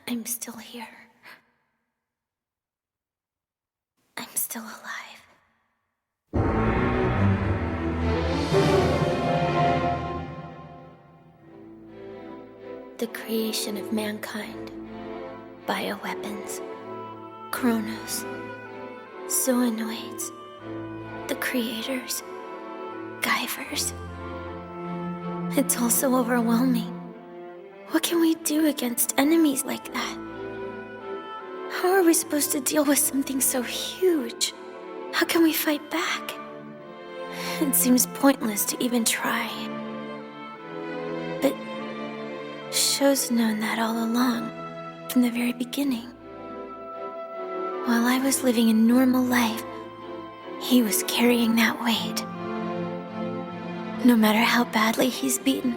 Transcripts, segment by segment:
I'm still here. I'm still alive. The creation of mankind, bioweapons, Chronos, Zoanoids, the creators, Guyvers. It's all so overwhelming. What can we do against enemies like that? How are we supposed to deal with something so huge? How can we fight back? It seems pointless to even try. But Sho's known that all along, from the very beginning. While I was living a normal life, he was carrying that weight. No matter how badly he's beaten,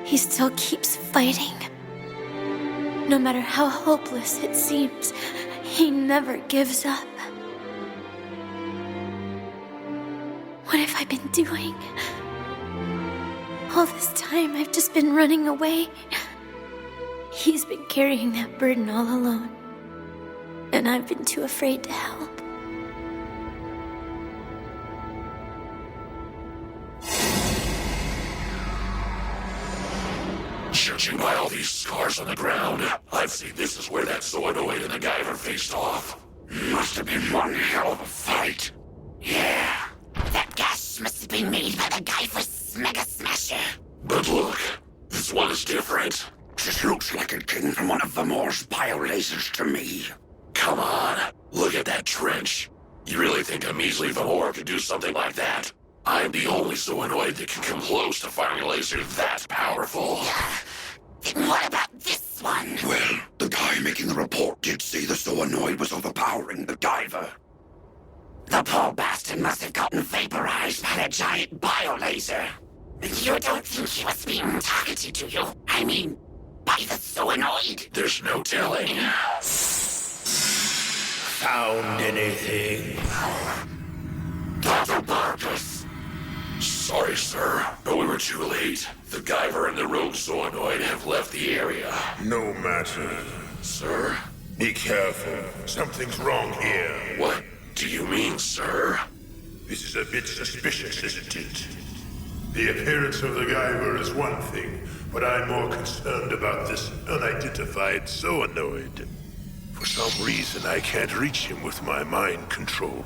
he still keeps fighting. No matter how hopeless it seems, he never gives up. What have I been doing? All this time, I've just been running away. He's been carrying that burden all alone, and I've been too afraid to help. Judging by all these scars on the ground, I'd say this is where that Zoanoid and the Guyver faced off. Must have been one hell of a fight. Yeah, that gas must have been made by the Guyver's Mega Smasher. But look, this one is different. Just looks like it came from one of Vamor's biolasers to me. Come on, look at that trench. You really think a measly Vamor could do something like that? I'm the only Zoanoid that can come close to firing a laser that powerful. Yeah. Then what about this one? Well, the guy making the report did say the Zoanoid was overpowering the Guyver. The poor bastard must have gotten vaporized by that giant biolaser. You don't think he was being targeted, do you? I mean, by the Zoanoid? There's no telling. Found anything? Dr. Barkus! Sorry, sir, but we were too late. The Guyver and the rogue Zoanoid have left the area. No matter. Sir? Be careful. Something's wrong here. What do you mean, sir? This is a bit suspicious, isn't it? The appearance of the Guyver is one thing, but I'm more concerned about this unidentified Zoanoid. For some reason, I can't reach him with my mind control.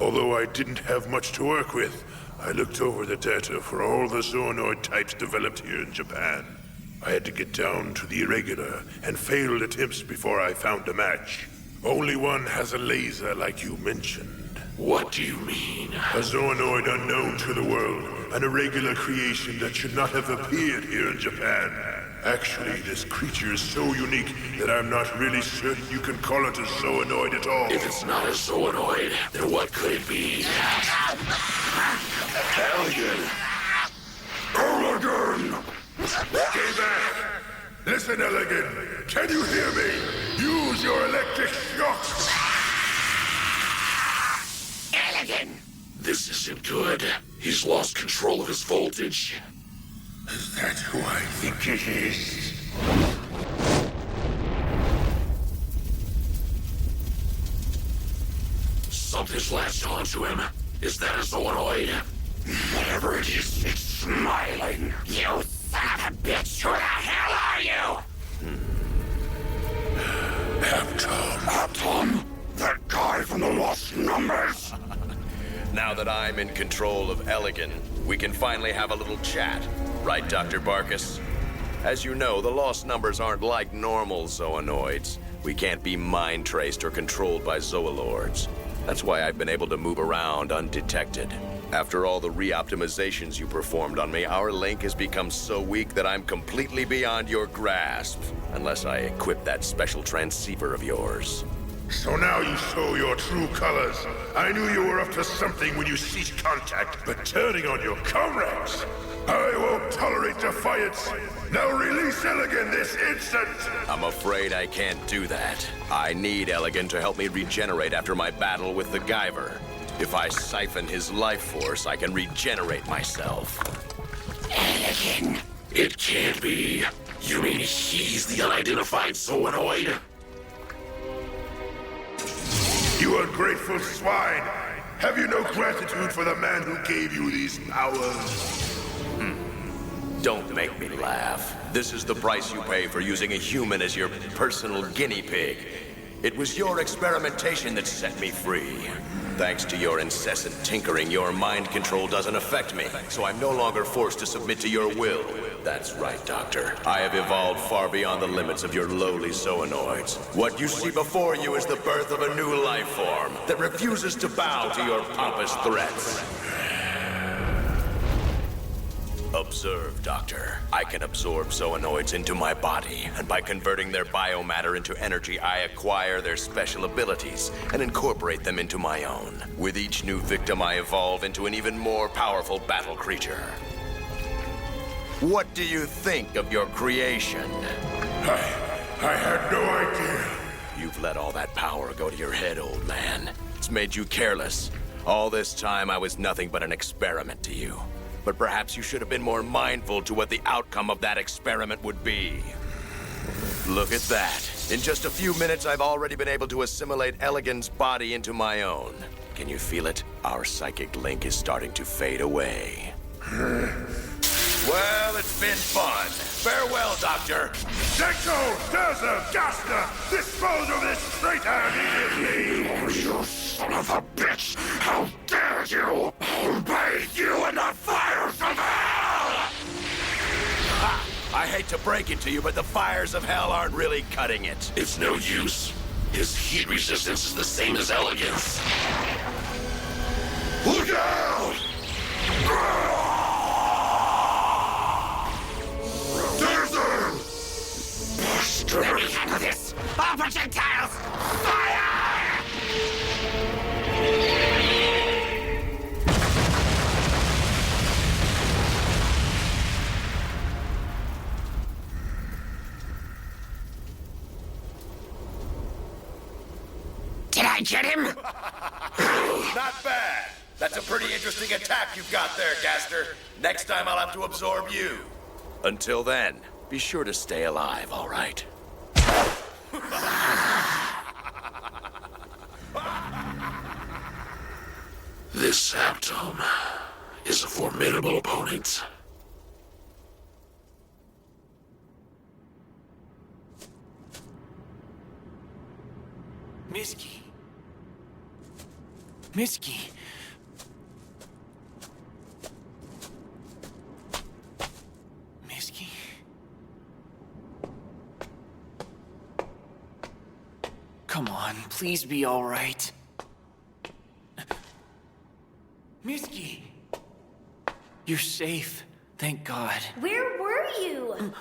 Although I didn't have much to work with, I looked over the data for all the Zoanoid types developed here in Japan. I had to get down to the irregular and failed attempts before I found a match. Only one has a laser like you mentioned. What do you mean? A Zoanoid unknown to the world, an irregular creation that should not have appeared here in Japan. Actually, this creature is so unique that I'm not really certain you can call it a Zoanoid at all. If it's not a Zoanoid, then what could it be? Elegan! Elegan! Stay back! Listen, Elegan, can you hear me? Use your electric shocks! Elegan! This isn't good. He's lost control of his voltage. Is that who I think it is? Something's latched onto him. Is that a Zoanoid? Whatever it is, it's smiling. You son of a bitch! Who the hell are you? Aptom, that guy from the Lost Numbers. Now that I'm in control of Elegan, we can finally have a little chat. Right, Dr. Barkus? As you know, the Lost Numbers aren't like normal Zoanoids. We can't be mind-traced or controlled by Zoolords. That's why I've been able to move around undetected. After all the re-optimizations you performed on me, our link has become so weak that I'm completely beyond your grasp. Unless I equip that special transceiver of yours. So now you show your true colors. I knew you were up to something when you ceased contact, but turning on your comrades? I won't tolerate defiance. Now release Elegan this instant! I'm afraid I can't do that. I need Elegan to help me regenerate after my battle with the Guyver. If I siphon his life force, I can regenerate myself. Elegan! It can't be. You mean he's the unidentified Zoanoid? You ungrateful swine! Have you no gratitude for the man who gave you these powers? Don't make me laugh. This is the price you pay for using a human as your personal guinea pig. It was your experimentation that set me free. Thanks to your incessant tinkering, your mind control doesn't affect me, so I'm no longer forced to submit to your will. That's right, Doctor. I have evolved far beyond the limits of your lowly Zoanoids. What you see before you is the birth of a new life form that refuses to bow to your pompous threats. Observe, Doctor. I can absorb Zoanoids into my body, and by converting their biomatter into energy, I acquire their special abilities and incorporate them into my own. With each new victim, I evolve into an even more powerful battle creature. What do you think of your creation? I had no idea. You've let all that power go to your head, old man. It's made you careless. All this time, I was nothing but an experiment to you. But perhaps you should have been more mindful to what the outcome of that experiment would be. Look at that. In just a few minutes, I've already been able to assimilate Elegan's body into my own. Can you feel it? Our psychic link is starting to fade away. Well, it's been fun. Farewell, Doctor. Deco, Daza, Gasta, dispose of this traitor immediately! Oh, you son of a bitch! How dare you! I'll bathe you in the fires of hell! Ha! I hate to break it to you, but the fires of hell aren't really cutting it. It's no use. His heat resistance is the same as Elegan's. Look out! Let me handle this! All projectiles! Fire! Did I get him? Not bad. That's a pretty interesting attack you've got there, Gaster. Next time I'll have to absorb you. Until then, be sure to stay alive, all right? This Aptom is a formidable opponent. Mizuki. Mizuki. Mizuki. Come on, please be all right. Mizuki. You're safe. Thank God. Where were you?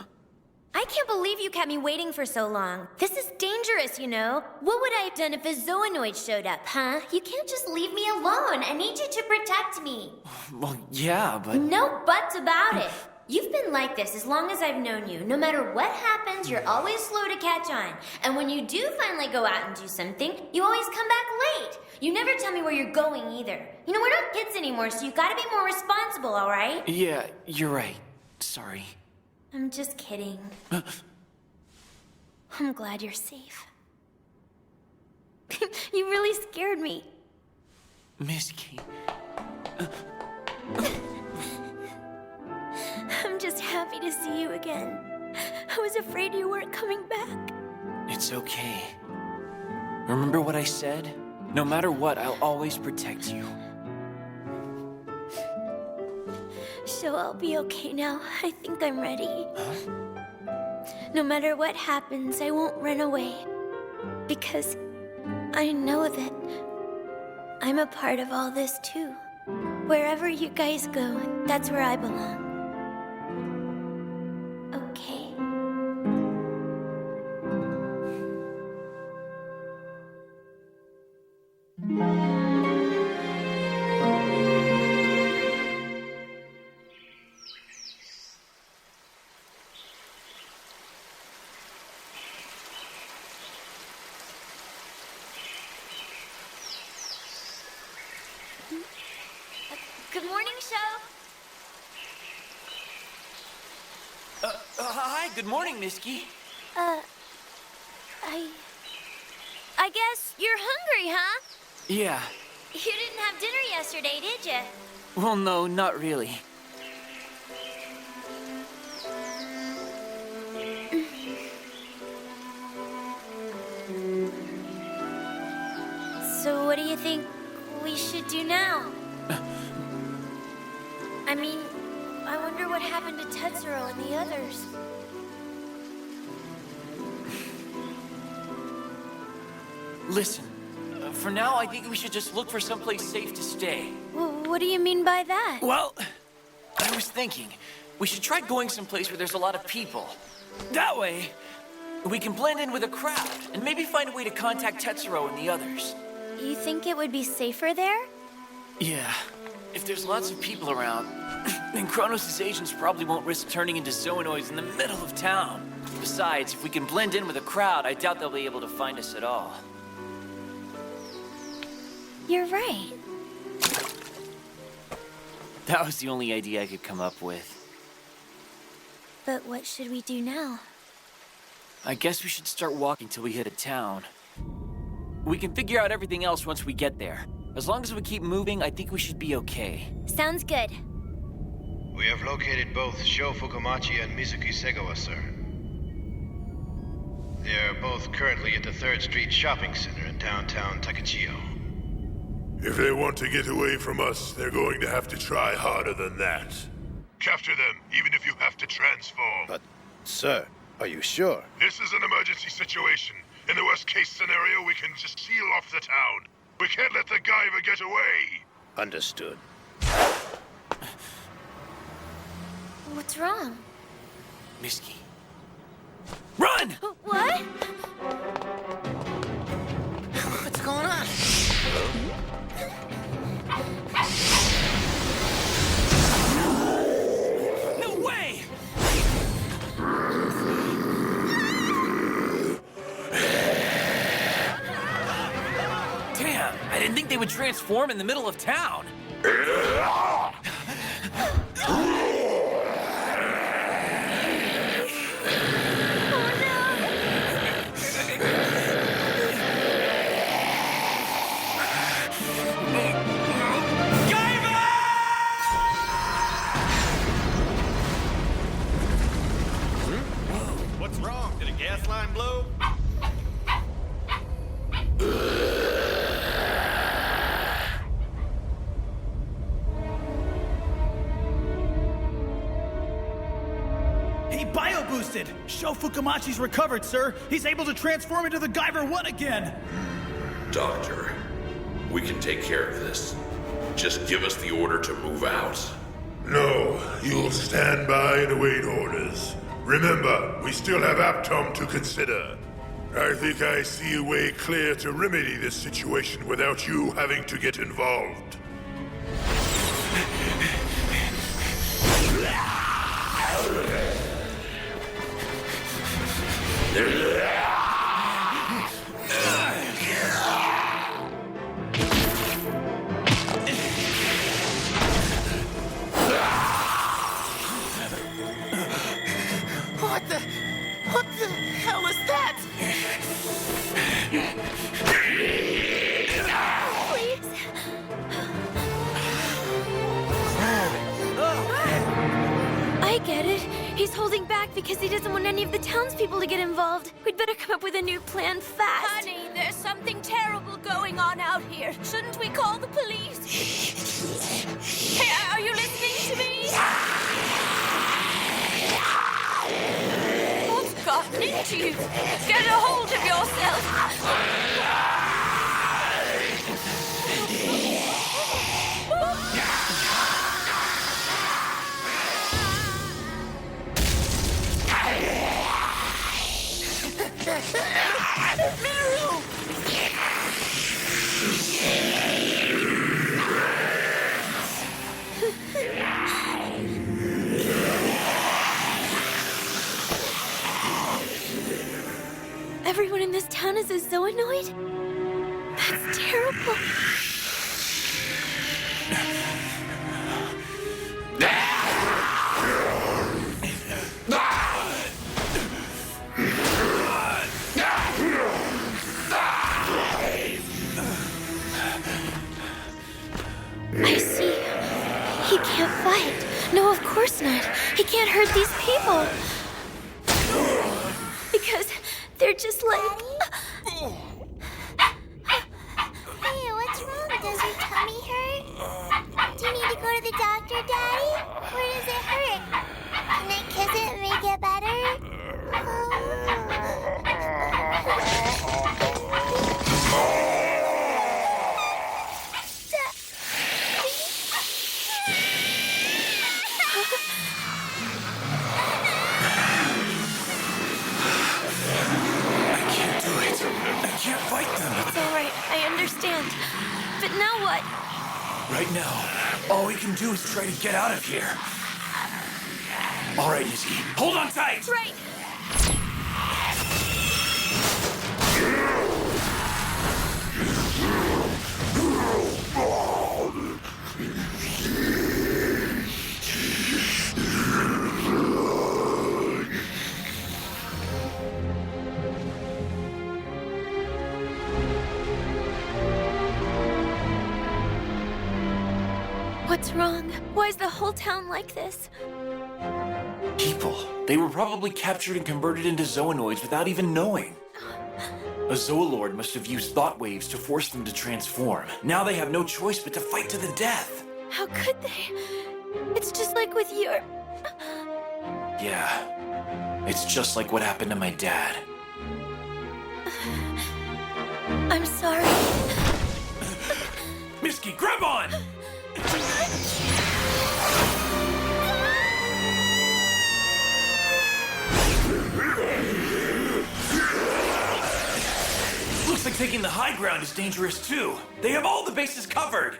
I can't believe you kept me waiting for so long. This is dangerous, you know. What would I have done if a Zoanoid showed up, huh? You can't just leave me alone. I need you to protect me. Well, yeah, but... No buts about it. You've been like this as long as I've known you. No matter what happens, you're always slow to catch on. And when you do finally go out and do something, you always come back late. You never tell me where you're going either. You know, we're not kids anymore, so you've got to be more responsible, all right? Yeah, you're right. Sorry. I'm just kidding. I'm glad you're safe. You really scared me. Mizuki. I'm just happy to see you again. I was afraid you weren't coming back. It's okay. Remember what I said? No matter what, I'll always protect you. So I'll be okay now. I think I'm ready. Huh? No matter what happens, I won't run away. Because I know that I'm a part of all this too. Wherever you guys go, that's where I belong. Okay? Good morning, Sho. Hi, good morning, Mizuki. I guess you're hungry, huh? Yeah. You didn't have dinner yesterday, did you? Well, no, not really. So what do you think we should do now? I mean, I wonder what happened to Tetsuro and the others. Listen, for now, I think we should just look for someplace safe to stay. What do you mean by that? Well, I was thinking, we should try going someplace where there's a lot of people. That way, we can blend in with a crowd, and maybe find a way to contact Tetsuro and the others. You think it would be safer there? Yeah. If there's lots of people around, then Kronos' agents probably won't risk turning into Zoanoids in the middle of town. Besides, if we can blend in with a crowd, I doubt they'll be able to find us at all. You're right. That was the only idea I could come up with. But what should we do now? I guess we should start walking till we hit a town. We can figure out everything else once we get there. As long as we keep moving, I think we should be okay. Sounds good. We have located both Sho Fukumachi and Mizuki Segawa, sir. They are both currently at the 3rd Street Shopping Center in downtown Takachiyo. If they want to get away from us, they're going to have to try harder than that. Capture them, even if you have to transform. But, sir, are you sure? This is an emergency situation. In the worst case scenario, we can just seal off the town. We can't let the Guyver get away. Understood. What's wrong? Mizuki. Run! What? What's going on? No way! Damn, I didn't think they would transform in the middle of town. What's wrong? Did a gas line blow? He bio-boosted! Sho Fukumachi's recovered, sir! He's able to transform into the Guyver I again! Doctor, we can take care of this. Just give us the order to move out. No, you'll stand by and await orders. Remember, we still have Aptom to consider. I think I see a way clear to remedy this situation without you having to get involved. What the hell is that? Please? I get it. He's holding back because he doesn't want any of the townspeople to get involved. We'd better come up with a new plan fast. Honey, there's something terrible going on out here. Shouldn't we call the police? Hey, are you listening to me? What's gotten into you? Get a hold of yourself. Everyone in this town is a Zoanoid? That's terrible. Ah! No, of course not. He can't hurt these people. Because they're just like... Hey, what's wrong? Does your tummy hurt? Do you need to go to the doctor, Daddy? Where does it hurt? Can I kiss it and make it better? I can't fight them. It's all right. I understand. But now what? Right now, all we can do is try to get out of here. All right, Izzy, hold on tight. Right. What's wrong? Why is the whole town like this? People. They were probably captured and converted into Zoanoids without even knowing. A Zoolord must have used thought waves to force them to transform. Now they have no choice but to fight to the death. How could they? It's just like with your... Yeah. It's just like what happened to my dad. I'm sorry. Mizuki, grab on! Looks like taking the high ground is dangerous too. They have all the bases covered.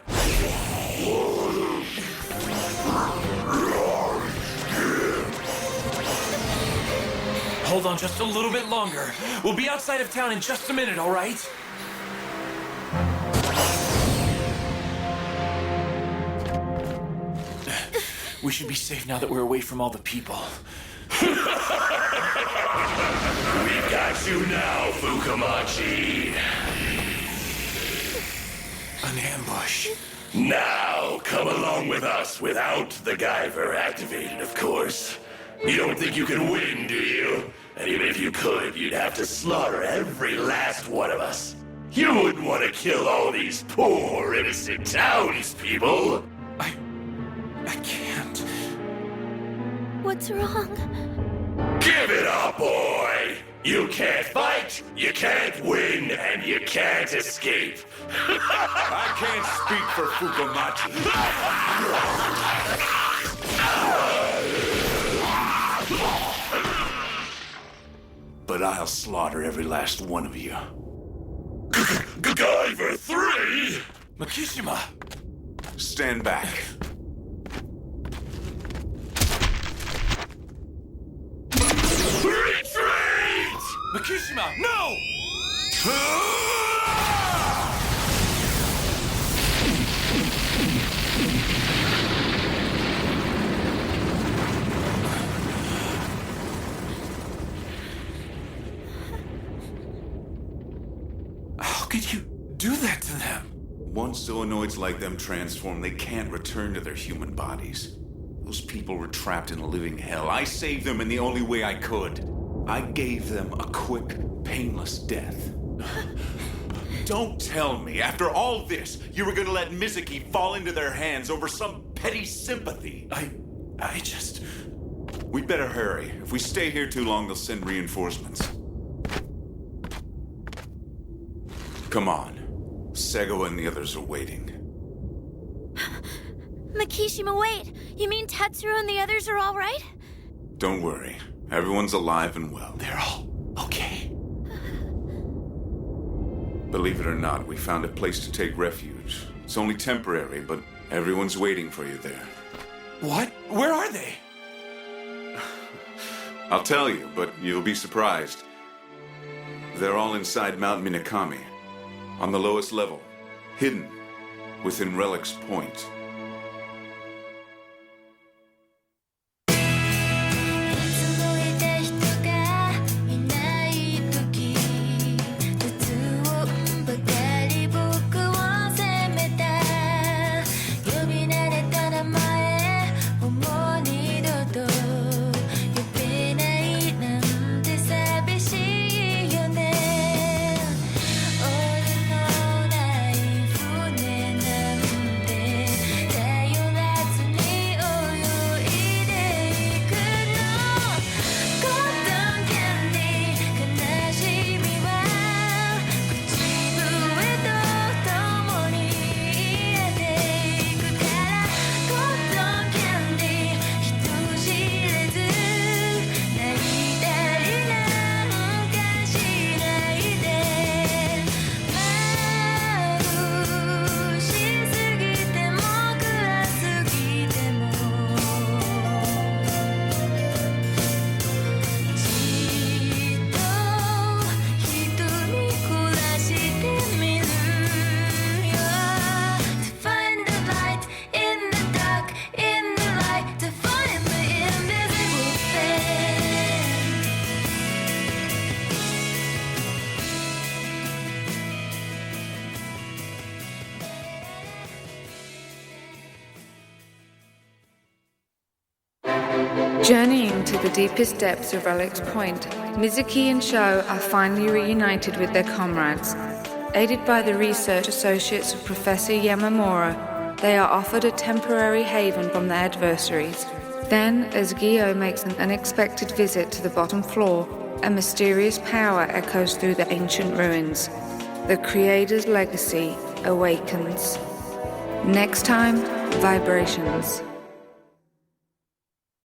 Hold on just a little bit longer. We'll be outside of town in just a minute, all right? We should be safe now that we're away from all the people. We've got you now, Fukamachi. An ambush. Now, come along with us without the Guyver activated, of course. You don't think you can win, do you? And even if you could, you'd have to slaughter every last one of us. You wouldn't want to kill all these poor, innocent townspeople. I can't. What's wrong? Give it up, boy! You can't fight, you can't win, and you can't escape. I can't speak for Fukamachi. But I'll slaughter every last one of you. Guyver III? Makishima! Stand back. Retreat! Makishima, no! How could you do that to them? Once Zoanoids like them transform, they can't return to their human bodies. Those people were trapped in a living hell. I saved them in the only way I could. I gave them a quick, painless death. Don't tell me, after all this, you were gonna let Mizuki fall into their hands over some petty sympathy. I just... We'd better hurry. If we stay here too long, they'll send reinforcements. Come on. Sego and the others are waiting. Makishima, wait! You mean Tetsuro and the others are all right? Don't worry. Everyone's alive and well. They're all okay. Believe it or not, we found a place to take refuge. It's only temporary, but everyone's waiting for you there. What? Where are they? I'll tell you, but you'll be surprised. They're all inside Mount Minakami, on the lowest level, hidden within Relic's Point. More Journeying to the deepest depths of Relic's Point, Mizuki and Sho are finally reunited with their comrades. Aided by the research associates of Professor Yamamura, they are offered a temporary haven from their adversaries. Then, as Guyver makes an unexpected visit to the bottom floor, a mysterious power echoes through the ancient ruins. The Creator's legacy awakens. Next time, Vibrations.